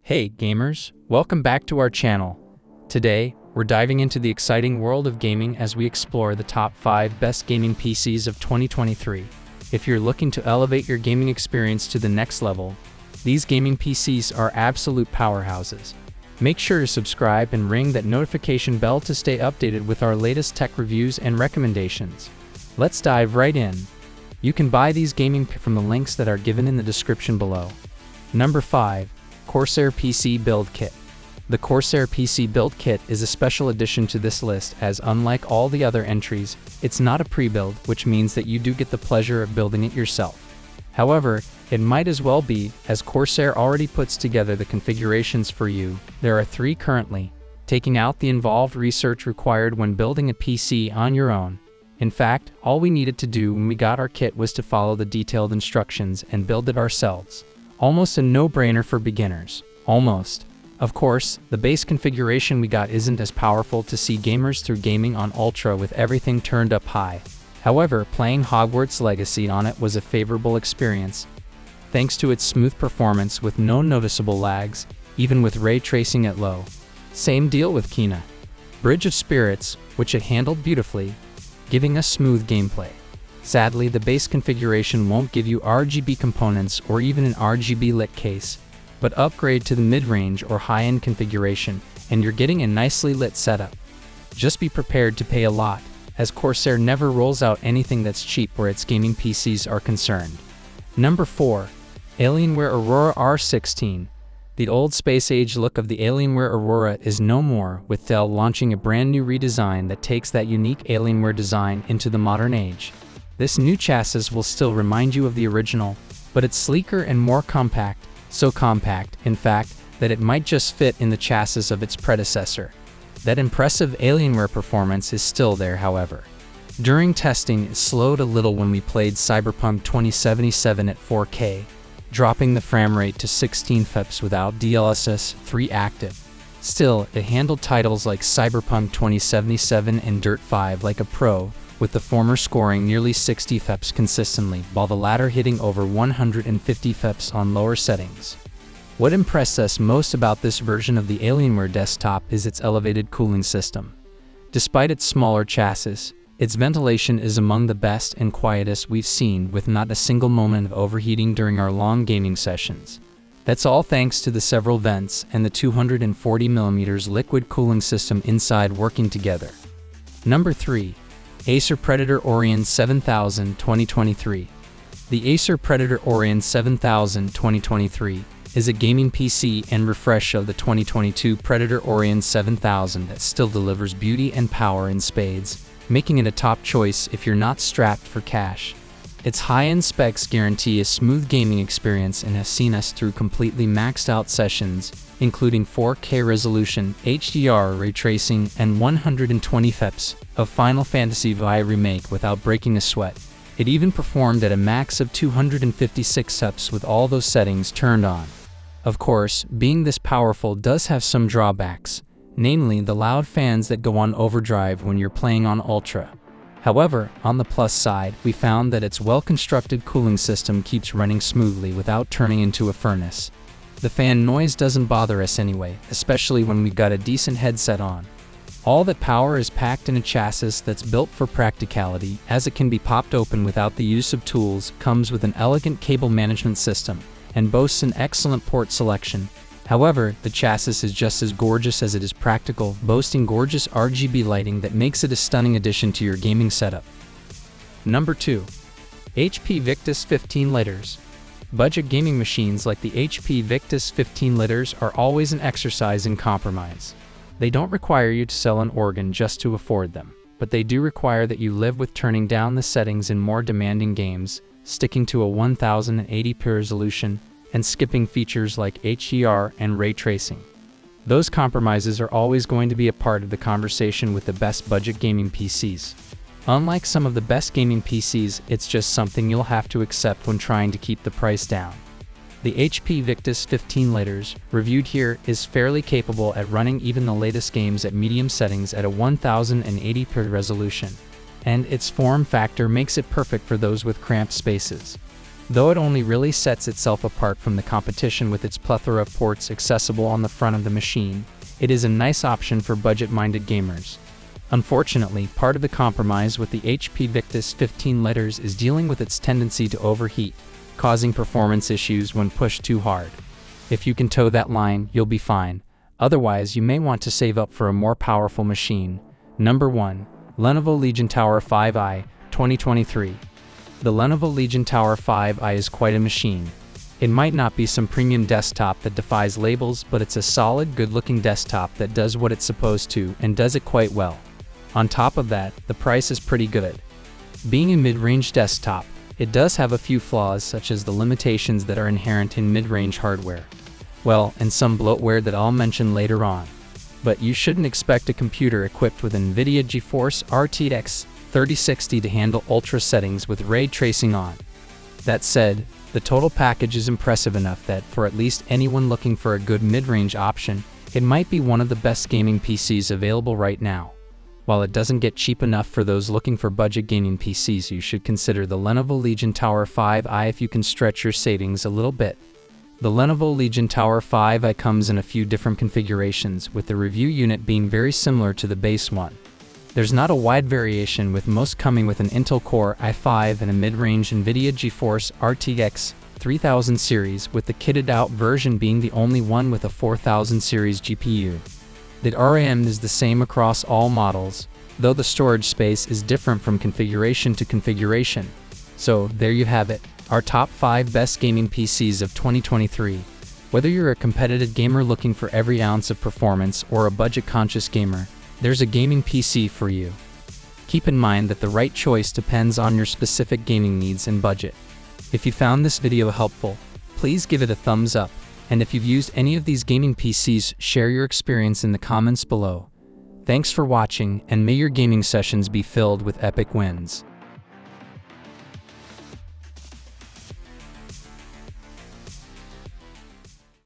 Hey gamers, welcome back to our channel. Today, we're diving into the exciting world of gaming as we explore the top 5 best gaming PCs of 2023. If you're looking to elevate your gaming experience to the next level, these gaming PCs are absolute powerhouses. Make sure to subscribe and ring that notification bell to stay updated with our latest tech reviews and recommendations. Let's dive right in. You can buy these gaming from the links that are given in the description below. Number 5. Corsair PC Build Kit. The Corsair PC Build Kit is a special addition to this list as unlike all the other entries, it's not a pre-build, which means that you do get the pleasure of building it yourself. However, it might as well be, as Corsair already puts together the configurations for you. There are 3 currently, taking out the involved research required when building a PC on your own. In fact, all we needed to do when we got our kit was to follow the detailed instructions and build it ourselves. Almost a no-brainer for beginners. Almost. Of course, the base configuration we got isn't as powerful to see gamers through gaming on Ultra with everything turned up high. However, playing Hogwarts Legacy on it was a favorable experience, thanks to its smooth performance with no noticeable lags, even with ray tracing at low. Same deal with Kena Bridge of Spirits, which it handled beautifully, giving us smooth gameplay. Sadly, the base configuration won't give you RGB components or even an RGB lit case, but upgrade to the mid-range or high-end configuration, and you're getting a nicely lit setup. Just be prepared to pay a lot, as Corsair never rolls out anything that's cheap where its gaming PCs are concerned. Number 4. Alienware Aurora R16. The old space-age look of the Alienware Aurora is no more, with Dell launching a brand new redesign that takes that unique Alienware design into the modern age. This new chassis will still remind you of the original, but it's sleeker and more compact, so compact, in fact, that it might just fit in the chassis of its predecessor. That impressive Alienware performance is still there, however. During testing, it slowed a little when we played Cyberpunk 2077 at 4K, dropping the frame rate to 16 FPS without DLSS 3 active. Still, it handled titles like Cyberpunk 2077 and Dirt 5 like a pro, with the former scoring nearly 60 FPS consistently, while the latter hitting over 150 FPS on lower settings. What impressed us most about this version of the Alienware desktop is its elevated cooling system. Despite its smaller chassis, its ventilation is among the best and quietest we've seen, with not a single moment of overheating during our long gaming sessions. That's all thanks to the several vents and the 240mm liquid cooling system inside working together. Number 3. Acer Predator Orion 7000 2023. The Acer Predator Orion 7000 2023 is a gaming PC and refresh of the 2022 Predator Orion 7000 that still delivers beauty and power in spades, making it a top choice if you're not strapped for cash. Its high-end specs guarantee a smooth gaming experience and have seen us through completely maxed-out sessions, including 4K resolution, HDR ray tracing, and 120 FPS of Final Fantasy VI Remake without breaking a sweat. It even performed at a max of 256 FPS with all those settings turned on. Of course, being this powerful does have some drawbacks, namely the loud fans that go on overdrive when you're playing on Ultra. However, on the plus side, we found that its well-constructed cooling system keeps running smoothly without turning into a furnace. The fan noise doesn't bother us anyway, especially when we've got a decent headset on. All that power is packed in a chassis that's built for practicality, as it can be popped open without the use of tools, comes with an elegant cable management system, and boasts an excellent port selection. However, the chassis is just as gorgeous as it is practical, boasting gorgeous RGB lighting that makes it a stunning addition to your gaming setup. Number 2. HP Victus 15 liters. Budget gaming machines like the HP Victus 15 liters are always an exercise in compromise. They don't require you to sell an organ just to afford them, but they do require that you live with turning down the settings in more demanding games, sticking to a 1080p resolution, and skipping features like HDR and ray tracing. Those compromises are always going to be a part of the conversation with the best budget gaming PCs. Unlike some of the best gaming PCs, it's just something you'll have to accept when trying to keep the price down. The HP Victus 15 liters, reviewed here, is fairly capable at running even the latest games at medium settings at a 1080p resolution, and its form factor makes it perfect for those with cramped spaces. though it only really sets itself apart from the competition with its plethora of ports accessible on the front of the machine. It is a nice option for budget-minded gamers. Unfortunately, part of the compromise with the HP Victus 15 letters is dealing with its tendency to overheat, causing performance issues when pushed too hard. If you can toe that line, you'll be fine. Otherwise, you may want to save up for a more powerful machine. Number 1. Lenovo Legion Tower 5i, 2023. The Lenovo Legion Tower 5i is quite a machine. It might not be some premium desktop that defies labels, but it's a solid, good-looking desktop that does what it's supposed to and does it quite well. On top of that, the price is pretty good. Being a mid-range desktop, it does have a few flaws such as the limitations that are inherent in mid-range hardware. Well, and some bloatware that I'll mention later on. But you shouldn't expect a computer equipped with NVIDIA GeForce RTX 3060 to handle ultra settings with ray tracing on. That said, the total package is impressive enough that, for at least anyone looking for a good mid-range option, it might be one of the best gaming PCs available right now. While it doesn't get cheap enough for those looking for budget gaming PCs, you should consider the Lenovo Legion Tower 5i if you can stretch your savings a little bit. The Lenovo Legion Tower 5i comes in a few different configurations, with the review unit being very similar to the base one. There's not a wide variation, with most coming with an Intel Core i5 and a mid-range NVIDIA GeForce RTX 3000 series, with the kitted out version being the only one with a 4000 series GPU. The RAM is the same across all models, though the storage space is different from configuration to configuration. So there you have it, our top 5 best gaming PCs of 2023. Whether you're a competitive gamer looking for every ounce of performance or a budget-conscious gamer, there's a gaming PC for you. Keep in mind that the right choice depends on your specific gaming needs and budget. If you found this video helpful, please give it a thumbs up. And if you've used any of these gaming PCs, share your experience in the comments below. Thanks for watching, and may your gaming sessions be filled with epic wins.